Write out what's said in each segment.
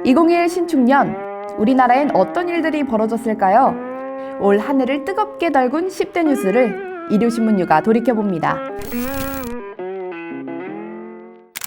2021 신축년, 우리나라엔 어떤 일들이 벌어졌을까요? 올 한 해를 뜨겁게 달군 10대 뉴스를 일요신문유가 돌이켜봅니다.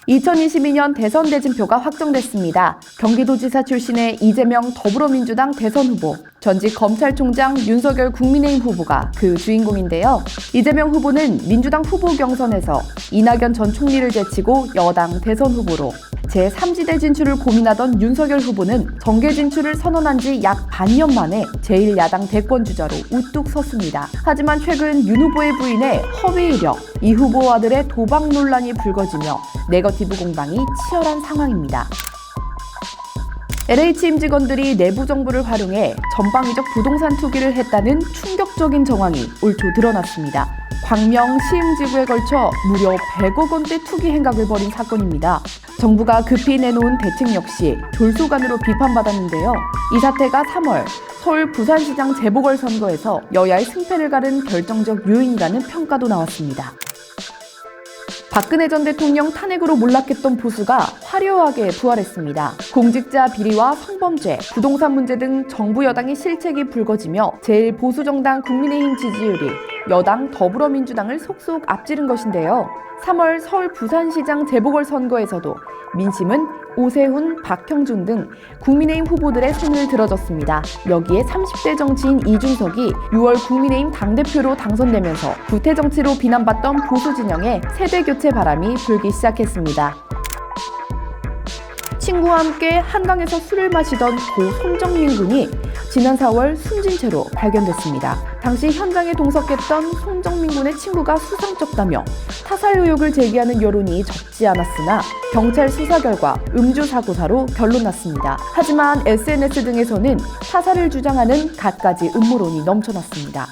2022년 대선 대진표가 확정됐습니다. 경기도지사 출신의 이재명 더불어민주당 대선 후보, 전직 검찰총장 윤석열 국민의힘 후보가 그 주인공인데요. 이재명 후보는 민주당 후보 경선에서 이낙연 전 총리를 제치고 여당 대선 후보로, 제3지대 진출을 고민하던 윤석열 후보는 정계 진출을 선언한 지 약 반년 만에 제1야당 대권주자로 우뚝 섰습니다. 하지만 최근 윤 후보의 부인의 허위 이력, 이 후보 아들의 도박 논란이 불거지며 네거티브 공방이 치열한 상황입니다. LH 임직원들이 내부 정보를 활용해 전방위적 부동산 투기를 했다는 충격적인 정황이 올 초 드러났습니다. 광명 시흥지구에 걸쳐 무려 100억 원대 투기 행각을 벌인 사건입니다. 정부가 급히 내놓은 대책 역시 졸속안으로 비판받았는데요. 이 사태가 3월 서울 부산시장 재보궐선거에서 여야의 승패를 가른 결정적 요인이라는 평가도 나왔습니다. 박근혜 전 대통령 탄핵으로 몰락했던 보수가 화려하게 부활했습니다. 공직자 비리와 성범죄, 부동산 문제 등 정부 여당의 실책이 불거지며 제1보수정당 국민의힘 지지율이 여당 더불어민주당을 속속 앞지른 것인데요. 3월 서울 부산시장 재보궐선거에서도 민심은 오세훈, 박형준 등 국민의힘 후보들의 손을 들어줬습니다. 여기에 30대 정치인 이준석이 6월 국민의힘 당대표로 당선되면서 구태정치로 비난받던 보수 진영의 세대교체 바람이 불기 시작했습니다. 친구와 함께 한강에서 술을 마시던 고 송정민 군이 지난 4월 숨진 채로 발견됐습니다. 당시 현장에 동석했던 송정민 군의 친구가 수상쩍다며 타살 의혹을 제기하는 여론이 적지 않았으나 경찰 수사 결과 음주 사고사로 결론났습니다. 하지만 SNS 등에서는 타살을 주장하는 갖가지 음모론이 넘쳐났습니다.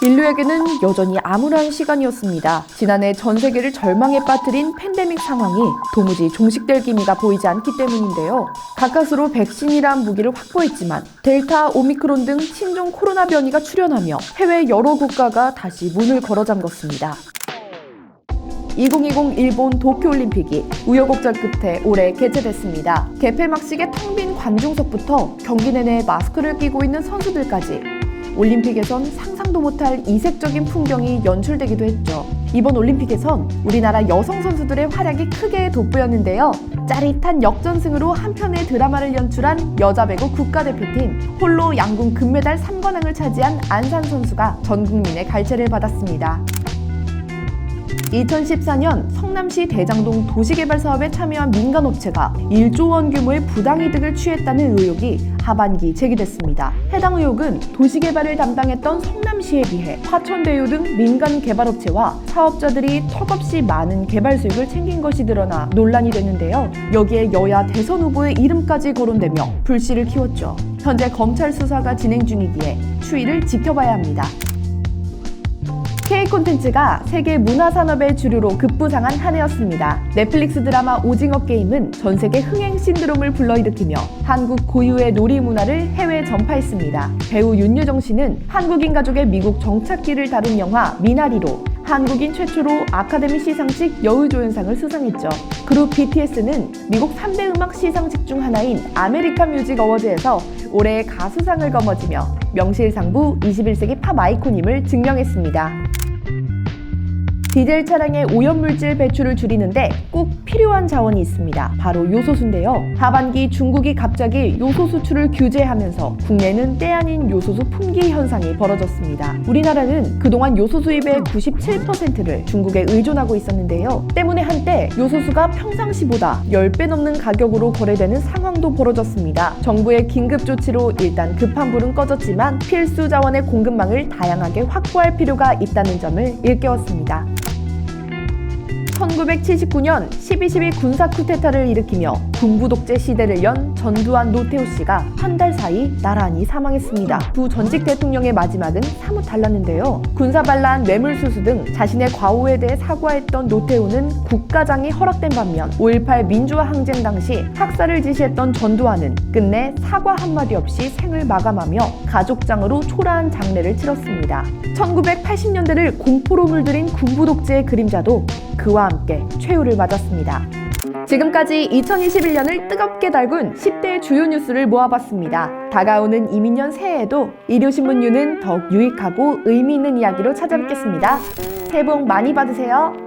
인류에게는 여전히 암울한 시간이었습니다. 지난해 전 세계를 절망에 빠뜨린 팬데믹 상황이 도무지 종식될 기미가 보이지 않기 때문인데요. 가까스로 백신이란 무기를 확보했지만 델타, 오미크론 등 신종 코로나 변이가 출현하며 해외 여러 국가가 다시 문을 걸어 잠궜습니다. 2020 일본 도쿄올림픽이 우여곡절 끝에 올해 개최됐습니다. 개폐막식의 텅 빈 관중석부터 경기 내내 마스크를 끼고 있는 선수들까지 올림픽에선 상상도 못할 이색적인 풍경이 연출되기도 했죠. 이번 올림픽에선 우리나라 여성 선수들의 활약이 크게 돋보였는데요. 짜릿한 역전승으로 한 편의 드라마를 연출한 여자 배구 국가대표팀, 홀로 양궁 금메달 3관왕을 차지한 안산 선수가 전 국민의 갈채를 받았습니다. 2014년 성남시 대장동 도시개발 사업에 참여한 민간업체가 1조 원 규모의 부당이득을 취했다는 의혹이 하반기 제기됐습니다. 해당 의혹은 도시개발을 담당했던 성남시에 비해 화천대유 등 민간 개발업체와 사업자들이 턱없이 많은 개발 수익을 챙긴 것이 드러나 논란이 됐는데요. 여기에 여야 대선 후보의 이름까지 거론되며 불씨를 키웠죠. 현재 검찰 수사가 진행 중이기에 추이를 지켜봐야 합니다. K콘텐츠가 세계 문화산업의 주류로 급부상한 한 해였습니다. 넷플릭스 드라마 오징어 게임은 전 세계 흥행 신드롬을 불러일으키며 한국 고유의 놀이 문화를 해외에 전파했습니다. 배우 윤여정 씨는 한국인 가족의 미국 정착기를 다룬 영화 미나리로 한국인 최초로 아카데미 시상식 여우조연상을 수상했죠. 그룹 BTS는 미국 3대 음악 시상식 중 하나인 아메리칸 뮤직 어워즈에서 올해의 가수상을 거머쥐며 명실상부 21세기 팝 아이콘임을 증명했습니다. 디젤 차량의 오염물질 배출을 줄이는데 꼭 필요한 자원이 있습니다. 바로 요소수인데요. 하반기 중국이 갑자기 요소 수출을 규제하면서 국내는 때 아닌 요소수 품귀 현상이 벌어졌습니다. 우리나라는 그동안 요소 수입의 97%를 중국에 의존하고 있었는데요. 때문에 한때 요소수가 평상시보다 10배 넘는 가격으로 거래되는 상황도 벌어졌습니다. 정부의 긴급 조치로 일단 급한 불은 꺼졌지만 필수 자원의 공급망을 다양하게 확보할 필요가 있다는 점을 일깨웠습니다. 1979년 12.12 군사 쿠데타를 일으키며 군부 독재 시대를 연 전두환 노태우 씨가 한 달 사이 나란히 사망했습니다. 두 전직 대통령의 마지막은 사뭇 달랐는데요. 군사 반란, 뇌물수수 등 자신의 과오에 대해 사과했던 노태우는 국가장이 허락된 반면 5.18 민주화 항쟁 당시 학살을 지시했던 전두환은 끝내 사과 한마디 없이 생을 마감하며 가족장으로 초라한 장례를 치렀습니다. 1980년대를 공포로 물들인 군부 독재의 그림자도 그와 함께 최후를 맞았습니다. 지금까지 2021년을 뜨겁게 달군 10대 주요 뉴스를 모아봤습니다. 다가오는 이민년 새해에도 일요신문 뉴는 더욱 유익하고 의미 있는 이야기로 찾아뵙겠습니다. 새해 복 많이 받으세요.